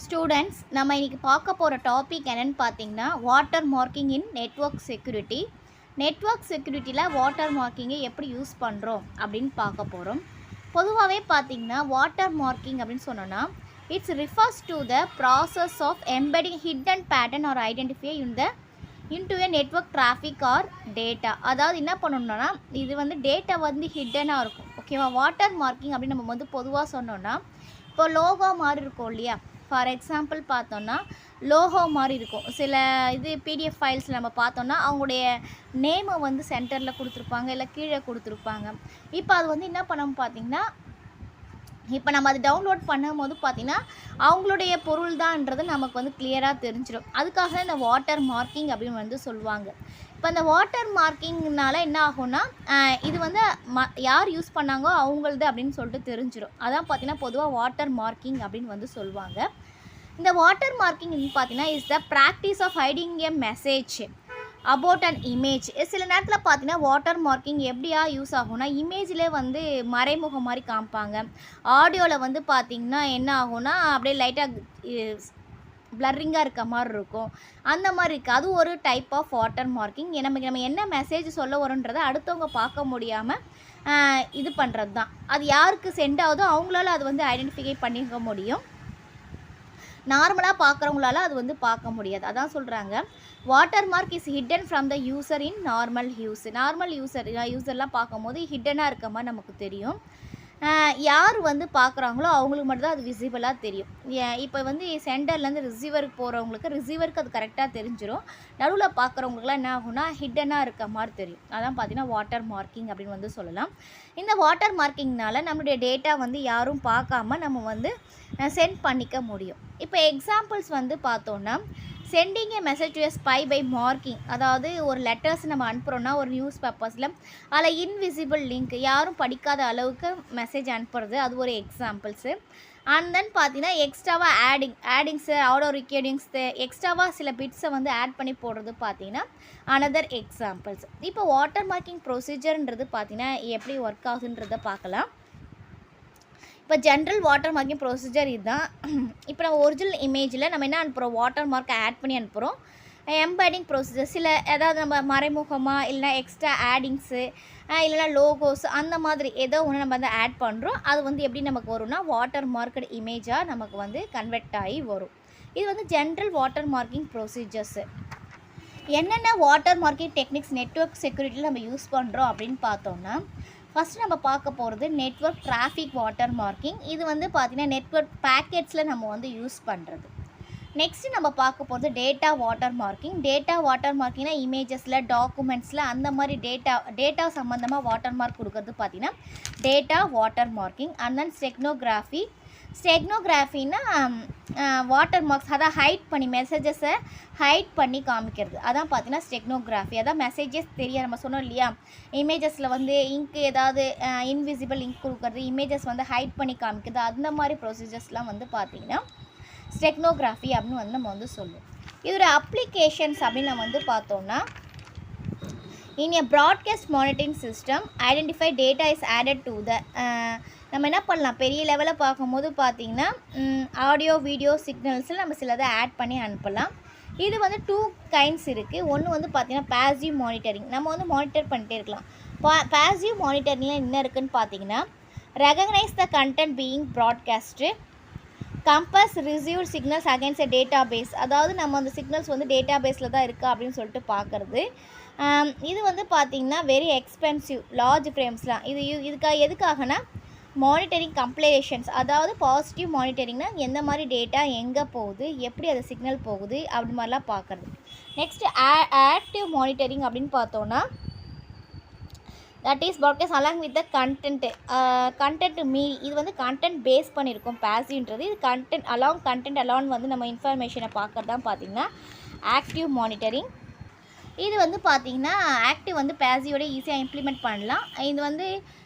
Students நம்ம இன்றைக்கி பார்க்க போகிற டாபிக் என்னென்னு பார்த்தீங்கன்னா water marking in network security. Network செக்யூரிட்டியில் வாட்டர் மார்க்கிங்கை எப்படி யூஸ் பண்ணுறோம் அப்படின்னு பார்க்க போகிறோம். பொதுவாகவே பார்த்தீங்கன்னா வாட்டர் மார்க்கிங் அப்படின்னு சொன்னோன்னா it's refers to the process of embedding hidden pattern or identify into a network traffic or data. அதாவது என்ன பண்ணணும்னா இது வந்து டேட்டா வந்து ஹிட்டனாக இருக்கும். ஓகேவா? வாட்டர் மார்க்கிங் அப்படின்னு நம்ம வந்து பொதுவாக சொன்னோன்னா இப்போ லோகோ மாதிரி இருக்கும் இல்லையா? ஃபார் எக்ஸாம்பிள் பார்த்தோன்னா லோகோ மாதிரி இருக்கும். சில இது பிடிஎஃப் ஃபைல்ஸ் நம்ம பார்த்தோன்னா அவங்களுடைய நேமை வந்து சென்டரில் கொடுத்துருப்பாங்க, இல்லை கீழே கொடுத்துருப்பாங்க. இப்போ அது வந்து என்ன பண்ணணும் பார்த்தீங்கன்னா, இப்போ நம்ம அது டவுன்லோட் பண்ணும்போது பார்த்திங்கன்னா அவங்களுடைய பொருள் தான்ன்றது நமக்கு வந்து கிளியராக தெரிஞ்சிடும். அதுக்காக இந்த வாட்டர் மார்க்கிங் அப்படின்னு வந்து சொல்லுவாங்க. இப்போ இந்த வாட்டர் மார்க்கிங்னால என்ன ஆகும்னா இது வந்து யார் யூஸ் பண்ணாங்கோ அவங்களது அப்படின்னு சொல்லிட்டு தெரிஞ்சிடும். அதான் பார்த்திங்கன்னா பொதுவாக வாட்டர் மார்க்கிங் அப்படின்னு வந்து சொல்லுவாங்க. இந்த வாட்டர் மார்க்கிங் பார்த்திங்கன்னா is the practice of hiding a message about an image. சில நேரத்தில் பார்த்தீங்கன்னா வாட்டர் மார்க்கிங் எப்படியா யூஸ் ஆகும்னா இமேஜில் வந்து மறைமுகம் மாதிரி காமிப்பாங்க. ஆடியோவில் வந்து பார்த்திங்கன்னா என்ன ஆகும்னா அப்படியே லைட்டாக பிளரிங்காக இருக்க மாதிரி இருக்கும். அந்த மாதிரி இருக்குது. அது ஒரு டைப் ஆஃப் வாட்டர் மார்க்கிங். நம்ம என்ன மெசேஜ் சொல்ல வரோன்றதை அடுத்தவங்க பார்க்க முடியாமல் இது பண்ணுறது தான். அது யாருக்கு சென்ட் ஆகுதோ அவங்களால அது வந்து ஐடென்டிஃபை பண்ணிக்க முடியும். நார்மலாக பார்க்குறவங்களால அது வந்து பார்க்க முடியாது. அதான் சொல்கிறாங்க water mark is hidden from the user in normal use. Normal யூசர்லாம் பார்க்கும்போது ஹிட்டனாக இருக்க மாதிரி நமக்கு தெரியும். யார் வந்து பார்க்குறாங்களோ அவங்களுக்கு மட்டும்தான் அது விசிபிளாக தெரியும். இப்போ வந்து சென்டர்லேருந்து ரிசீவருக்கு போகிறவங்களுக்கு ரிசீவருக்கு அது கரெக்டாக தெரிஞ்சிடும். நடுவில் பார்க்குறவங்களுக்குலாம் என்ன ஆகும்னா ஹிட்டனாக இருக்க மாதிரி தெரியும். அதான் பார்த்தீங்கன்னா வாட்டர் மார்க்கிங் அப்படின்னு வந்து சொல்லலாம். இந்த வாட்டர் மார்க்கிங்னால நம்மளுடைய டேட்டா வந்து யாரும் பார்க்காம நம்ம வந்து சென்ட் பண்ணிக்க முடியும். இப்போ எக்ஸாம்பிள்ஸ் வந்து பார்த்தோன்னா sending a message to a spy by marking. அதாவது ஒரு லெட்டர்ஸ் நம்ம அனுப்புகிறோன்னா ஒரு நியூஸ் பேப்பர்ஸில் அதில் இன்விசிபிள் லிங்க் யாரும் படிக்காத அளவுக்கு மெசேஜ் அனுப்புறது, அது ஒரு எக்ஸாம்பிள்ஸு. அண்ட் தென் பார்த்தீங்கன்னா எக்ஸ்ட்ராவாக ஆடிங்ஸு ஆடியோ ரெக்கார்டிங்ஸு எக்ஸ்ட்ராவாக சில பிட்ஸை வந்து ஆட் பண்ணி போடுறது பார்த்தீங்கன்னா அனதர் எக்ஸாம்பிள்ஸ். இப்போ வாட்டர் மார்க்கிங் ப்ரொசீஜர்ன்றது பார்த்தீங்கன்னா எப்படி ஒர்க் ஆகுதுன்றதை பார்க்கலாம். இப்போ ஜென்ரல் வாட்டர் மார்க்கிங் ப்ரொசீஜர் இதுதான். இப்போ நம்ம ஒரிஜினல் இமேஜில் நம்ம என்ன அனுப்புகிறோம், வாட்டர் மார்க்கை ஆட் பண்ணி அனுப்புகிறோம். எம்பெடிங் ப்ரொசீஜர் சில ஏதாவது நம்ம மறைமுகமாக இல்லைனா எக்ஸ்ட்ரா ஆடிங்ஸு இல்லைனா லோகோஸ் அந்த மாதிரி ஏதோ ஒன்று நம்ம வந்து ஆட் பண்ணுறோம். அது வந்து எப்படி நமக்கு வரும்னா வாட்டர் மார்க்கட் இமேஜாக நமக்கு வந்து கன்வெர்ட் ஆகி வரும். இது வந்து ஜென்ரல் வாட்டர் மார்க்கிங் ப்ரொசீஜர்ஸு. என்னென்ன வாட்டர் மார்க்கிங் டெக்னிக்ஸ் நெட்வொர்க் செக்யூரிட்டியில் நம்ம யூஸ் பண்ணுறோம் அப்படின்னு பார்த்தோம்னா ஃபஸ்ட்டு நம்ம பார்க்க போகிறது நெட்வொர்க் டிராஃபிக் வாட்டர் மார்க்கிங். இது வந்து பார்த்திங்கன்னா நெட்வொர்க் பேக்கெட்ஸில் நம்ம வந்து யூஸ் பண்ணுறது. நெக்ஸ்ட்டு நம்ம பார்க்க போகிறது data water marking. Data water மார்க்கிங்னா இமேஜஸில் டாக்குமெண்ட்ஸில் அந்த மாதிரி டேட்டா சம்மந்தமாக வாட்டர் மார்க் கொடுக்கறது பார்த்திங்கன்னா data water marking. And then ஸ்டெக்னோகிராஃபின்னா வாட்டர் மார்க்ஸ் அதான் ஹைட் பண்ணி மெசேஜஸை ஹைட் பண்ணி காமிக்கிறது. அதான் பார்த்தீங்கன்னா ஸ்டெக்னோகிராஃபி. அதான் மெசேஜஸ் தெரியாது. நம்ம சொன்னோம் இல்லையா, இமேஜஸில் வந்து இங்க் ஏதாவது இன்விசிபிள் இங்க் கொடுக்குறது, இமேஜஸ் வந்து ஹைட் பண்ணி காமிக்கிறது, அந்த மாதிரி ப்ரொசீஜர்ஸ்லாம் வந்து பார்த்திங்கன்னா ஸ்டெக்னோகிராஃபி அப்படின்னு வந்து நம்ம வந்து சொல்லுவோம். இதோட அப்ளிகேஷன்ஸ் அப்படின்னு நம்ம வந்து பார்த்தோம்னா in a broadcast monitoring system identify data is added to the நம்ம என்ன பண்ணலாம், பெரிய லெவலில் பார்க்கும்போது பார்த்திங்கன்னா ஆடியோ வீடியோ சிக்னல்ஸில் நம்ம சிலதை ஆட் பண்ணி அனுப்பலாம். இது வந்து 2 கைண்ட்ஸ் இருக்குது. ஒன்று வந்து பார்த்திங்கன்னா பேசிவ் மானிட்டரிங், நம்ம வந்து மானிட்டர் பண்ணிட்டே இருக்கலாம். பேசிவ் மானிட்டரிங்கில் என்ன இருக்குதுன்னு பார்த்தீங்கன்னா recognise the content being broadcast, compares received signals against a database. அதாவது நம்ம அந்த சிக்னல்ஸ் வந்து டேட்டா பேஸில் தான் இருக்குது அப்படின்னு சொல்லிட்டு பார்க்குறது. இது வந்து பார்த்திங்கன்னா வெரி எக்ஸ்பென்சிவ் லார்ஜ் ஃப்ரேம்ஸ்லாம். எதுக்காகனா மானிட்டரிங் கம்ப்ளேஷன்ஸ், அதாவது பாசிட்டிவ் மானிட்டரிங்னா எந்த மாதிரி டேட்டா எங்கே போகுது, எப்படி அது சிக்னல் போகுது அப்படி மாதிரிலாம் பார்க்குறது. நெக்ஸ்ட்டு ஆக்டிவ் மானிட்டரிங் அப்படின்னு பார்த்தோன்னா that is broadcast along with the content மீறி. இது வந்து கண்டென்ட் பேஸ் பண்ணியிருக்கோம் பேசிவ்ன்றது. இது கண்டென்ட் அலாங் வந்து நம்ம இன்ஃபர்மேஷனை பார்க்குறது தான் பார்த்திங்கன்னா ஆக்டிவ் மானிட்டரிங். இது வந்து பார்த்திங்கன்னா ஆக்டிவ் வந்து பேசிவோட ஈஸியாக இம்ப்ளிமெண்ட் பண்ணலாம். இது வந்து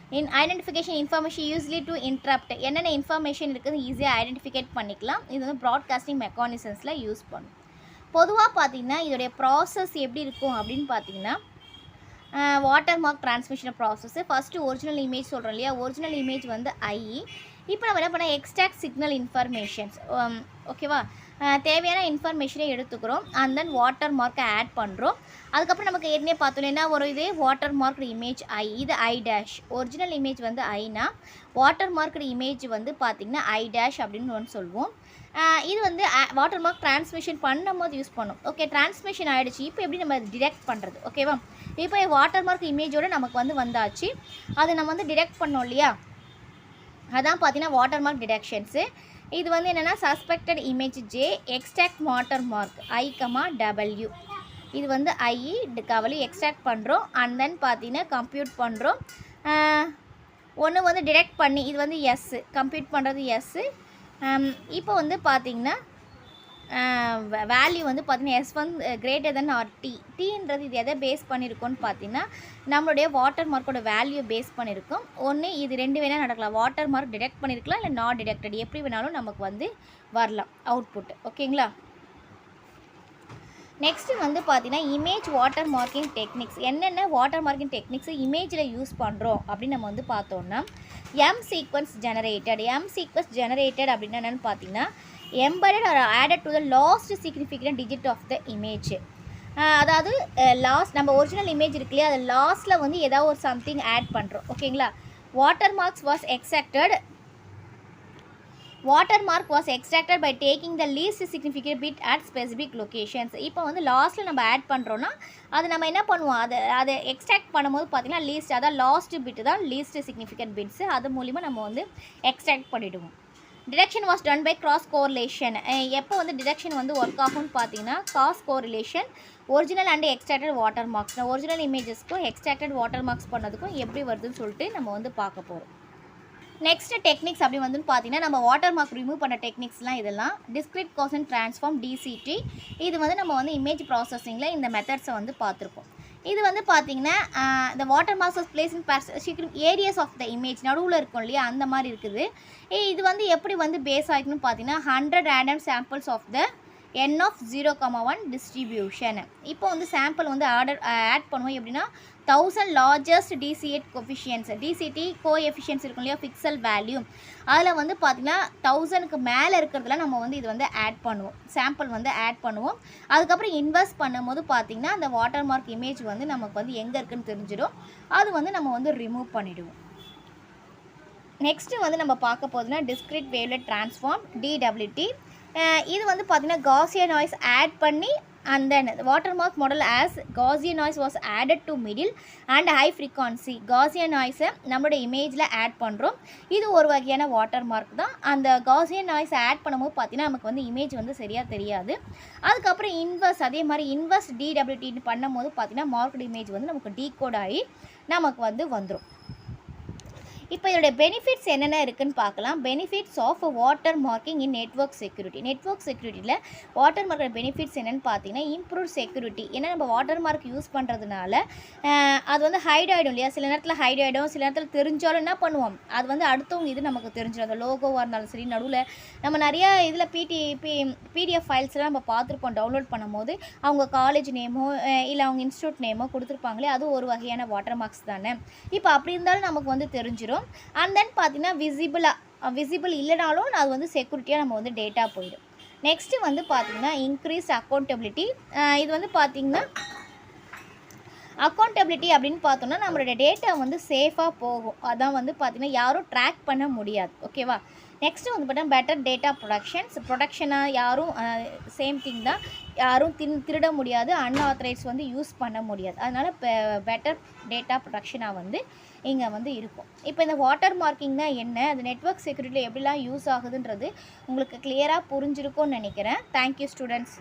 identification information usually to interrupt, என்னென்ன இன்ஃபர்மேஷன் இருக்குது ஈஸியாக ஐடென்டிஃபிகேட் பண்ணிக்கலாம். இது வந்து ப்ராட்காஸ்டிங் மெக்கானிசம்ஸில் யூஸ் பண்ணும். பொதுவாக பார்த்திங்கன்னா இதோடைய ப்ராசஸ் எப்படி இருக்கும் அப்படின்னு பார்த்திங்கன்னா water mark transmission process. First original image சொல்கிறோம் இல்லையா, ஒரிஜினல் இமேஜ் வந்து ஐ. இப்போ நம்ம என்ன பண்ண எக்ஸ்ட்ராக்ட் சிக்னல் இன்ஃபர்மேஷன்ஸ், ஓகேவா, தேவையான இன்ஃபர்மேஷனை எடுத்துக்கிறோம். அண்ட் தென் வாட்டர் மார்க்கை ஆட் பண்ணுறோம். அதுக்கப்புறம் நமக்கு ஏற்கனவே பார்த்தோம் என்ன ஒரு இது வாட்டர் மார்க்டு இமேஜ் ஐ, இது ஐ டேஷ். ஒரிஜினல் இமேஜ் வந்து ஐனா, வாட்டர் மார்க்டு இமேஜ் வந்து பார்த்திங்கன்னா ஐ டேஷ் அப்படின்னு ஒன்று சொல்லுவோம். இது வந்து வாட்டர் மார்க் டிரான்ஸ்மிஷன் பண்ணும்போது யூஸ் பண்ணோம். ஓகே, டிரான்ஸ்மிஷன் ஆகிடுச்சு. இப்போ எப்படி நம்ம டிடெக்ட் பண்ணுறது, ஓகேவா. இப்போ வாட்டர் மார்க் இமேஜோடு நமக்கு வந்து வந்தாச்சு. அது நம்ம வந்து டிடெக்ட் பண்ணோம் இல்லையா, அதான் பார்த்தீங்கன்னா வாட்டர் மார்க் டிடெக்ஷன்ஸு. இது வந்து என்னென்னா suspected image J, extract water mark I W. இது வந்து ஐ டபிள்யூ எக்ஸ்ட்ராக்ட் பண்ணுறோம். அண்ட் தென் பார்த்தீங்கன்னா கம்ப்யூட் பண்ணுறோம். ஒன்று வந்து டிடெக்ட் பண்ணி இது வந்து எஸ்ஸு, கம்ப்யூட் பண்ணுறது எஸ்ஸு. இப்போ வந்து பார்த்திங்கன்னா வேல்யூ வந்து பார்த்திங்கன்னா S1 greater than R D. டீன்றது இது எதை பேஸ் பண்ணியிருக்கோன்னு பார்த்தீங்கன்னா நம்மளுடைய வாட்டர் மார்க்கோட வேல்யூ பேஸ் பண்ணியிருக்கோம். ஒன்று இது ரெண்டு வேணால் நடக்கலாம், வாட்டர் மார்க் டிடெக்ட் பண்ணியிருக்கலாம், இல்லை நாட் டிடெக்டட், எப்படி வேணாலும் நமக்கு வந்து வரலாம் அவுட்புட். ஓகேங்களா. நெக்ஸ்ட்டு வந்து பார்த்தீங்கன்னா இமேஜ் வாட்டர் மார்க்கிங் டெக்னிக்ஸ். என்னென்ன வாட்டர் மார்க்கிங் டெக்னிக்ஸ் இமேஜில் யூஸ் பண்ணுறோம் அப்படின்னு நம்ம வந்து பார்த்தோன்னா, எம் சீக்வன்ஸ் ஜெனரேட்டட் அப்படின்னா என்னென்னு பார்த்தீங்கன்னா embedded or added to the last significant digit of the image. அதாவது லாஸ்ட் நம்ம ஒரிஜினல் இமேஜ் இருக்கு இல்லையா, அது லாஸ்ட்டில் வந்து ஏதாவது ஒரு சம்திங் ஆட் பண்ணுறோம். ஓகேங்களா. Watermark was extracted by taking the least significant bit at specific locations. இப்போ வந்து லாஸ்ட்டில் நம்ம ஆட் பண்ணுறோன்னா அது நம்ம என்ன பண்ணுவோம், அதை எக்ஸ்ட்ராக்ட் பண்ணும்போது பார்த்திங்கன்னா லீஸ்ட், அதான் லாஸ்ட் பிட்டு தான் லீஸ்ட் சிக்னிஃபிகண்ட் பிட்ஸு. அது மூலிமா நம்ம வந்து எக்ஸ்ட்ராக்ட் பண்ணிவிடுவோம். Detection was done by cross correlation. எப்போ வந்து டிடெக்ஷன் வந்து ஒர்க் ஆகும்னு பார்த்தீங்கன்னா cross correlation original and extracted water marks. Original இமேஜஸ்க்கும் எக்ஸ்ட்ராக்டட் வாட்டர் மார்க்ஸ் பண்ணதுக்கும் எப்படி வருதுன்னு சொல்லிட்டு நம்ம வந்து பார்க்க போகிறோம். நெக்ஸ்ட் டெக்னிக்ஸ் அப்படி வந்து பார்த்தீங்கன்னா நம்ம வாட்டர் மார்க் ரிமூவ் பண்ண டெக்னிக்ஸ்லாம் இதெல்லாம் டிஸ்கிரிட் காசன் ட்ரான்ஸ்ஃபார்ம் டிசிடி. இது வந்து நம்ம வந்து இமேஜ் ப்ராசஸிங்கில் இந்த மெத்தட்ஸை வந்து பார்த்துருப்போம். இது வந்து பார்த்திங்கன்னா இந்த watermarks place in areas of the image நடுவில் இருக்கும் இல்லையா, அந்த மாதிரி இருக்குது. இது வந்து எப்படி வந்து பேஸ் ஆகிக்கணும்னு பார்த்தீங்கன்னா 100 random samples of the n of 0,1 distribution. இப்போ வந்து சாம்பிள் வந்து ஆட் பண்ணுவோம் எப்படின்னா 1000 largest DCT coefficients, DCT coefficients இருக்கும் இல்லையா, பிக்சல் வேல்யூ. அதில் வந்து பார்த்திங்கன்னா 1000க்கு மேலே இருக்கிறதுல நம்ம வந்து இது வந்து ஆட் பண்ணுவோம், சாம்பிள் வந்து ஆட் பண்ணுவோம். அதுக்கப்புறம் இன்வெஸ்ட் பண்ணும்போது பார்த்திங்கன்னா அந்த வாட்டர் மார்க் இமேஜ் வந்து நமக்கு வந்து எங்கே இருக்குதுன்னு தெரிஞ்சிடும். அது வந்து நம்ம வந்து ரிமூவ் பண்ணிவிடுவோம். நெக்ஸ்ட்டு வந்து நம்ம பார்க்க போதுன்னா டிஸ்கிரிட் வேவ்லெட் ட்ரான்ஸ்ஃபார்ம் டிடபிள்யூடி. இது வந்து பார்த்திங்கன்னா காசியன் நாய்ஸ் ஆட் பண்ணி and then the watermark model as Gaussian noise was added to middle and high frequency. Gaussian noise நம்மளோட இமேஜில் ஆட் பண்ணுறோம். இது ஒரு வகையான வாட்டர் மார்க் தான். அந்த Gaussian noise ஆட் பண்ணும்போது பார்த்தீங்கன்னா நமக்கு வந்து இமேஜ் வந்து சரியாக தெரியாது. அதுக்கப்புறம் இன்வெர்ஸ் அதே மாதிரி இன்வெர்ஸ் டிடபிள்யூடி பண்ணும்போது பார்த்தீங்கன்னா மார்க்டு இமேஜ் வந்து நமக்கு டீகோட் ஆகி நமக்கு வந்து வந்துடும். இப்போ இதோட பெனிஃபிட்ஸ் என்னென்ன இருக்குதுன்னு பார்க்கலாம். Benefits of water marking in network security. Network செக்யூரிட்டியில் வாட்டர் மார்க்கோட பெனிஃபிட்ஸ் என்னென்னு பார்த்தீங்கன்னா இம்ப்ரூவ் செக்யூரிட்டி. ஏன்னா நம்ம வாட்டர் மார்க் யூஸ் பண்ணுறதுனால அது வந்து ஹைட் ஆகிடும் இல்லையா, சில நேரத்தில் ஹைட் ஆகிடும், சில நேரத்தில் தெரிஞ்சாலும் என்ன பண்ணுவோம், அது வந்து அடுத்தவங்க இது நமக்கு தெரிஞ்சிடும். அந்த லோகோவாக இருந்தாலும் சரி, நடுவில் நம்ம நிறையா இதில் பிடிஎஃப் ஃபைல்ஸ்லாம் நம்ம பார்த்துருப்போம். டவுன்லோட் பண்ணும்போது அவங்க காலேஜ் நேமோ இல்லை அவங்க இன்ஸ்டியூட் நேமோ கொடுத்துருப்பாங்களே, அது ஒரு வகையான வாட்டர் மார்க்ஸ் தானே. இப்போ அப்படி இருந்தாலும் நமக்கு வந்து தெரிஞ்சிடும். அண்ட் தென் பார்த்தீங்கன்னா விசிபிள் இல்லைனாலும் அது வந்து செக்யூரிட்டியாக நம்ம வந்து டேட்டா போயிடும். நெக்ஸ்ட்டு வந்து பார்த்திங்கன்னா இன்க்ரீஸ் அக்கௌண்டபிலிட்டி. இது வந்து பார்த்திங்கன்னா அக்கௌண்டபிலிட்டி அப்படின்னு பார்த்தோம்னா நம்மளோட டேட்டா வந்து சேஃபாக போகும். அதான் வந்து பார்த்திங்கன்னா யாரும் ட்ராக் பண்ண முடியாது. ஓகேவா. நெக்ஸ்ட்டு வந்து பார்த்தீங்கன்னா பெட்டர் டேட்டா ப்ரொடக்ஷனாக யாரும் சேம் திங் தான், யாரும் திருட முடியாது, அன்ஆத்தரைஸ் வந்து யூஸ் பண்ண முடியாது. அதனால் பெட்டர் டேட்டா ப்ரொடக்ஷனாக வந்து இங்கே வந்து இருக்கும். இப்போ இந்த வாட்டர் மார்க்கிங் தான் என்ன, அது நெட்வொர்க் செக்யூரிட்டியில் எப்படிலாம் யூஸ் ஆகுதுன்றது உங்களுக்கு கிளியராக புரிஞ்சிருக்கும்னு நினைக்கிறேன். Thank you students.